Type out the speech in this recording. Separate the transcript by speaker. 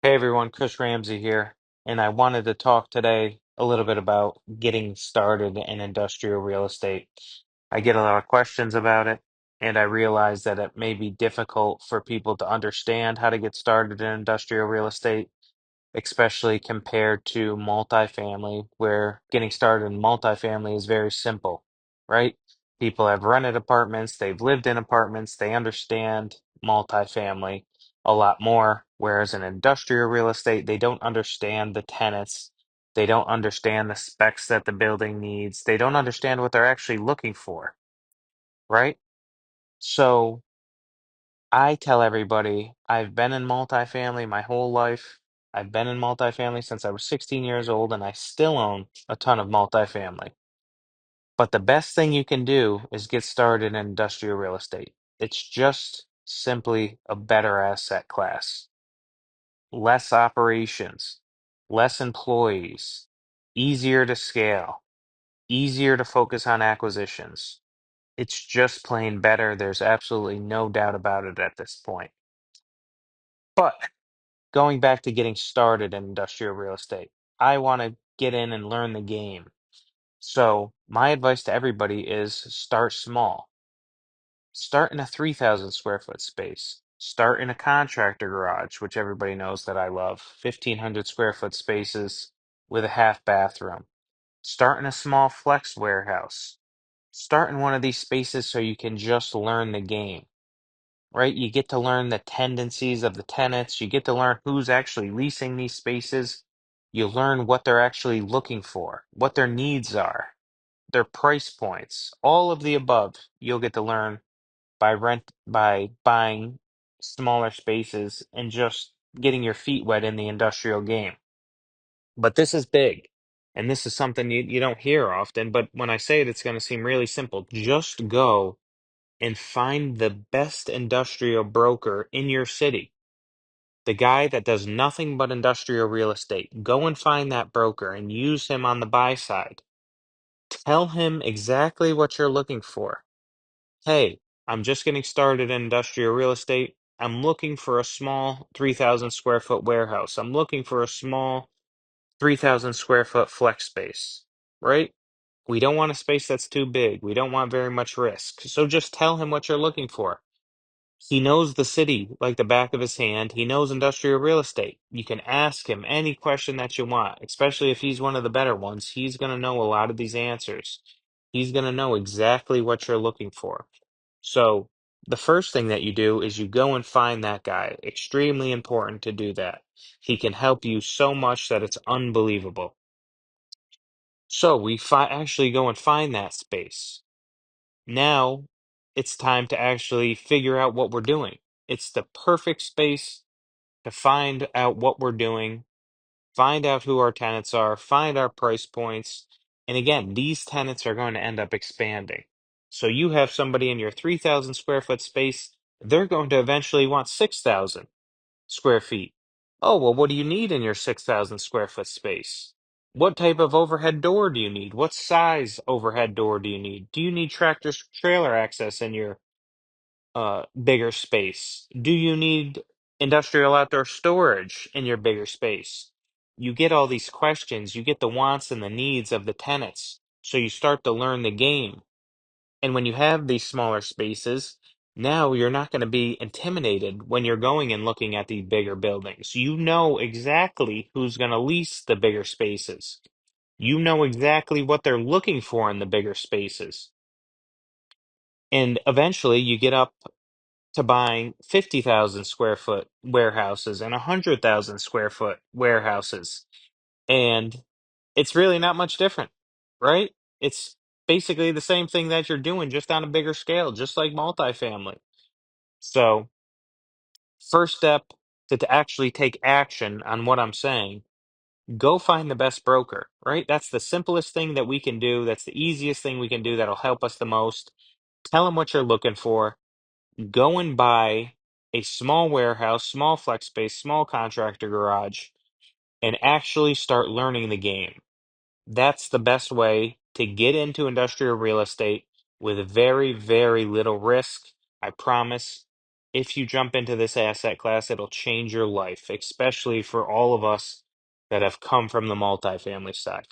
Speaker 1: Hey everyone, Chris Ramsey here, and I wanted to talk today a little bit about getting started in industrial real estate. I get a lot of questions about it, and I realize that it may be difficult for people to understand how to get started in industrial real estate, especially compared to multifamily, where getting started in multifamily is very simple, right? People have rented apartments, they've lived in apartments, they understand multifamily a lot more, whereas in industrial real estate, they don't understand the tenants, they don't understand the specs that the building needs, they don't understand what they're actually looking for, right? So, I tell everybody I've been in multifamily my whole life. I've been in multifamily since I was 16 years old, and I still own a ton of multifamily. But the best thing you can do is get started in industrial real estate. It's just simply a better asset class, less operations, less employees, easier to scale, easier to focus on acquisitions. It's just plain better. There's absolutely no doubt about it at this point. But going back to getting started in industrial real estate, I want to get in and learn the game. So, my advice to everybody is start small. Start in a 3,000 square foot space. Start in a contractor garage, which everybody knows that I love. 1,500 square foot spaces with a half bathroom. Start in a small flex warehouse. Start in one of these spaces so you can just learn the game, right? You get to learn the tendencies of the tenants. You get to learn who's actually leasing these spaces. You learn what they're actually looking for, what their needs are, their price points, all of the above. You'll get to learn by buying smaller spaces and just getting your feet wet in the industrial game. But this is big. And this is something you don't hear often, but when I say it, it's going to seem really simple. Just go and find the best industrial broker in your city, the guy that does nothing but industrial real estate. Go and find that broker and use him on the buy side. Tell him exactly what you're looking for. Hey, I'm just getting started in industrial real estate. I'm looking for a small 3,000 square foot warehouse. I'm looking for a small 3,000 square foot flex space, right? We don't want a space that's too big. We don't want very much risk. So just tell him what you're looking for. He knows the city like the back of his hand. He knows industrial real estate. You can ask him any question that you want, especially if he's one of the better ones. He's going to know a lot of these answers. He's going to know exactly what you're looking for. So, the first thing that you do is you go and find that guy. Extremely important to do that. He can help you so much that it's unbelievable. So, actually go and find that space. Now it's time to actually figure out what we're doing. It's the perfect space to find out what we're doing, find out who our tenants are, find our price points. And again, these tenants are going to end up expanding. So you have somebody in your 3,000 square foot space, they're going to eventually want 6,000 square feet. Oh, well, what do you need in your 6,000 square foot space? What type of overhead door do you need? What size overhead door do you need? Do you need tractor trailer access in your bigger space? Do you need industrial outdoor storage in your bigger space? You get all these questions, you get the wants and the needs of the tenants. So you start to learn the game. And when you have these smaller spaces, now you're not going to be intimidated when you're going and looking at these bigger buildings. You know exactly who's going to lease the bigger spaces. You know exactly what they're looking for in the bigger spaces. And eventually you get up to buying 50,000 square foot warehouses and 100,000 square foot warehouses. And it's really not much different, right? It's basically the same thing that you're doing, just on a bigger scale, just like multifamily. So, first step to actually take action on what I'm saying, go find the best broker, right? That's the simplest thing that we can do. That's the easiest thing we can do that'll help us the most. Tell them what you're looking for. Go and buy a small warehouse, small flex space, small contractor garage, and actually start learning the game. That's the best way to get into industrial real estate with very, very little risk. I promise if you jump into this asset class, it'll change your life, especially for all of us that have come from the multifamily side.